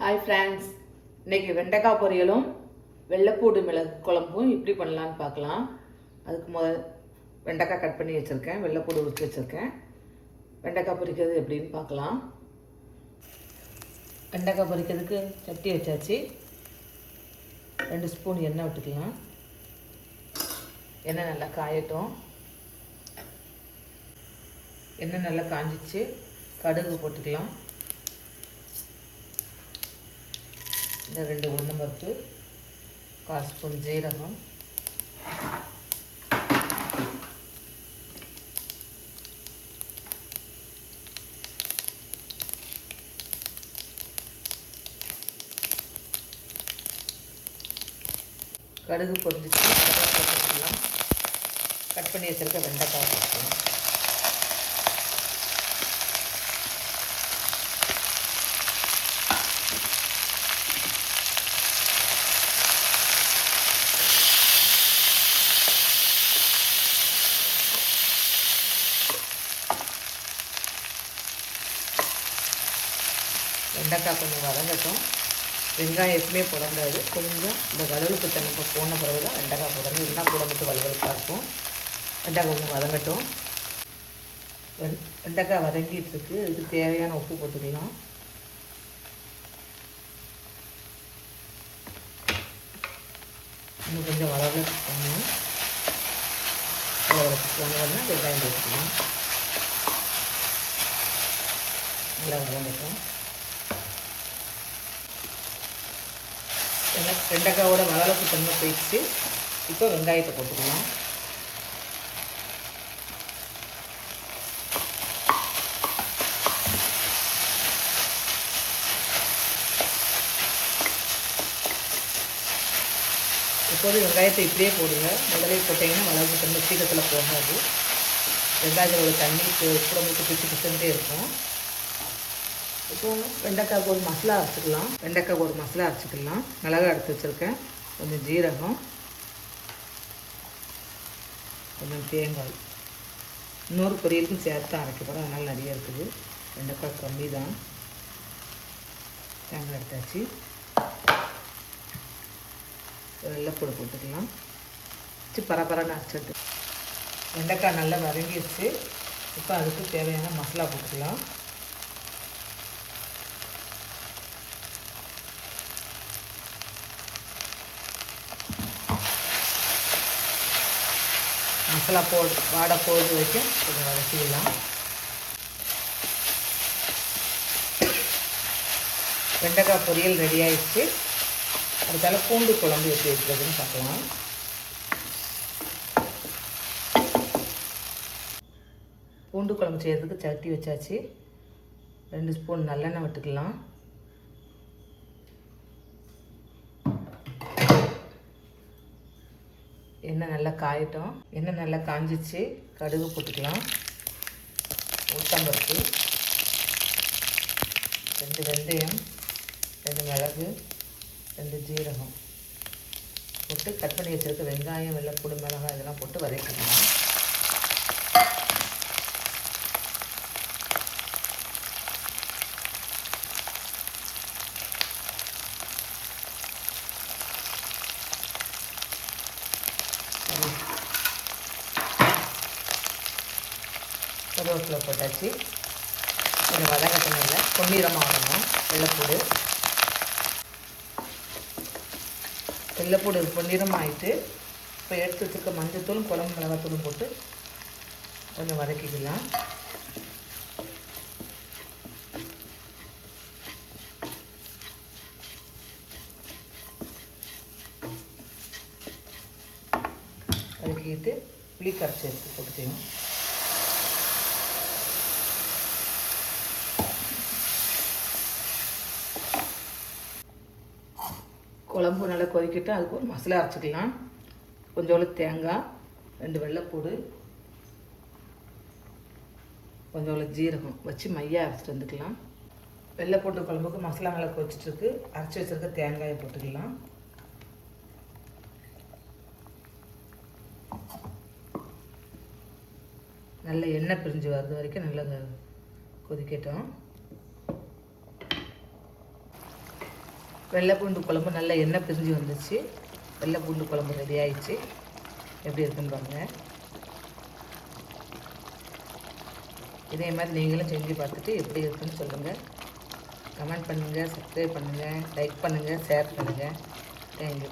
Hi friends, இன்றைக்கி வெண்டைக்காய் பொரியலும் வெள்ளைப்பூடு மிளகு குழம்பும் இப்படி பண்ணலான்னு பார்க்கலாம். அதுக்கு வெண்டைக்காய் கட் பண்ணி வச்சுருக்கேன், வெள்ளைப்பூடு உரித்து வச்சுருக்கேன். வெண்டைக்காய் பொரிக்கிறது எப்படின்னு பார்க்கலாம். வெண்டைக்காய் பொரிக்கிறதுக்கு சட்டி வச்சாச்சு. 2 ஸ்பூன் எண்ணெய் விட்டுக்கலாம். எண்ணெய் நல்லா காயட்டும். எண்ணெய் நல்லா காஞ்சிச்சு. கடுகு போட்டுக்கலாம். இந்த 2 உளுந்தம்பருப்பு, 1/4 ஸ்பூன் ஜீரகம், கடுகு பொரிஞ்சிச்சு. போட்டுக்கலாம். கட் பண்ணி வச்சுருக்க வெண்டைக்காய் போட்டுக்கலாம். வெண்டைக்காய் கொஞ்சம் வதங்கட்டும். வெங்காயம் எப்பவுமே போடக்கூடாது. கொஞ்சம் இந்த வலுவலுப்பு தன்மை போன பிறகு தான் வெண்டைக்காய் போடணும். இருந்தால் கூட மட்டும் வலுவலுப்பாக இருக்கும். வெண்டைக்காய் கொஞ்சம் வதங்கட்டும். வெண்டைக்காய் வதங்கிட்டு இருக்கு. இதுக்கு தேவையான உப்பு போட்டுக்கலாம். இன்னும் கொஞ்சம் வளவலுப்பு பண்ணணும். வளவலுப்பு போனோன்னா வெங்காயம் போட்டுக்கலாம். நல்லா வதங்கட்டும். வெண்டைக்காயோட வளவலுப்பு தன்மை போயிடுச்சு. இப்போ வெங்காயத்தை போட்டுக்கலாம். இப்போது வெங்காயத்தை இப்படியே போடுங்க. முதலே போட்டிங்கன்னா வளவலுப்பு தன்மை சீக்கிரத்தில் போகாது. வெங்காயத்தோட தண்ணி கூட மட்டும் பிச்சு பிச்சுட்டே இருக்கும். இப்போ வெண்டைக்காய் ஒரு மசாலா அரைச்சிக்கலாம். வெண்டைக்காய் ஒரு மசாலா அரைச்சிக்கலாம். மிளகாய் எடுத்து வச்சுருக்கேன். கொஞ்சம் ஜீரகம், கொஞ்சம் தேங்காய். இன்னொரு பொரியலுக்கும் சேர்த்து அரைக்கப்படும். அதனால் நிறைய இருக்குது. வெண்டைக்காய் கம்மி தான். தேங்காய் எடுத்தாச்சு. வெள்ளைப்பூடு போட்டுக்கலாம். பரபரன்னு அரைச்சிட்டு வெண்டைக்காய் நல்லா வதங்கிடுச்சு. இப்போ அதுக்கு தேவையான மசாலா போட்டுக்கலாம். மசாலா வாடை போடுறது வரைக்கும் கொஞ்சம் வதக்கிடலாம். வெண்டைக்காய் பொரியல் ரெடி ஆகிடுச்சு. அதுக்காக பூண்டு குழம்பு எப்படி வைக்கிறதுன்னு பார்க்கலாம். பூண்டு குழம்பு செய்கிறதுக்கு சட்டி வச்சாச்சு. 2 ஸ்பூன் நல்லெண்ணெய் விட்டுக்கலாம். எண்ணெய் நல்லா காயட்டும். எண்ணெய் நல்லா காஞ்சிச்சு. கடுகு போட்டுக்கலாம். உளுத்தம்பருப்பு, 2 வெந்தயம், 2 மிளகு, 2 ஜீரகம் போட்டு கட் பண்ணி வச்சுருக்க வெங்காயம், வெள்ளைப்பூடு, மிளகாய் இதெல்லாம் போட்டு வதக்கிக்கலாம். கருவேப்பிலை போட்டாச்சு. கொஞ்சம் வதங்கட்டினில் பொன்னிறமாக வரணும். வெள்ளைப்பூடு பொன்னிறமாக ஆகிட்டு இப்போ எடுத்து வச்சுருக்க மஞ்சத்தூளும் குழம்பு மிளகாத்தூளும் போட்டு கொஞ்சம் வதக்கிக்கலாம். வதக்கிட்டு புளி கரைச்சி எடுத்து போட்டுக்கலாம். குழம்பு நல்லா கொதிக்கிட்டு அதுக்கு ஒரு மசாலா அரைச்சிக்கலாம். கொஞ்சோண்டு தேங்காய், 2 வெள்ளைப்பூடு, கொஞ்சோண்டு ஜீரகம் வச்சு மையாக அரைச்சிட்டு வந்துக்கலாம். வெள்ளைப்பூண்டு குழம்புக்கு மசாலா நல்லா கொதிச்சிட்ருக்கு. அரைச்சி வச்சுருக்க தேங்காயை போட்டுக்கலாம். நல்ல எண்ணெய் பிரிஞ்சு வர்றது வரைக்கும் நல்லா கொதிக்கட்டும். வெள்ளை பூண்டு குழம்பு நல்லா எண்ணெய் பிரிஞ்சு வந்துச்சு. வெள்ளை பூண்டு குழம்பு ரெடி ஆயிடுச்சு. எப்படி இருக்குன்னு பாருங்கள். இதே மாதிரி நீங்களும் செஞ்சு பார்த்துட்டு எப்படி இருக்குன்னு சொல்லுங்கள். கமெண்ட் பண்ணுங்கள், சப்ஸ்கிரைப் பண்ணுங்கள், லைக் பண்ணுங்கள், ஷேர் பண்ணுங்கள். தேங்க்யூ.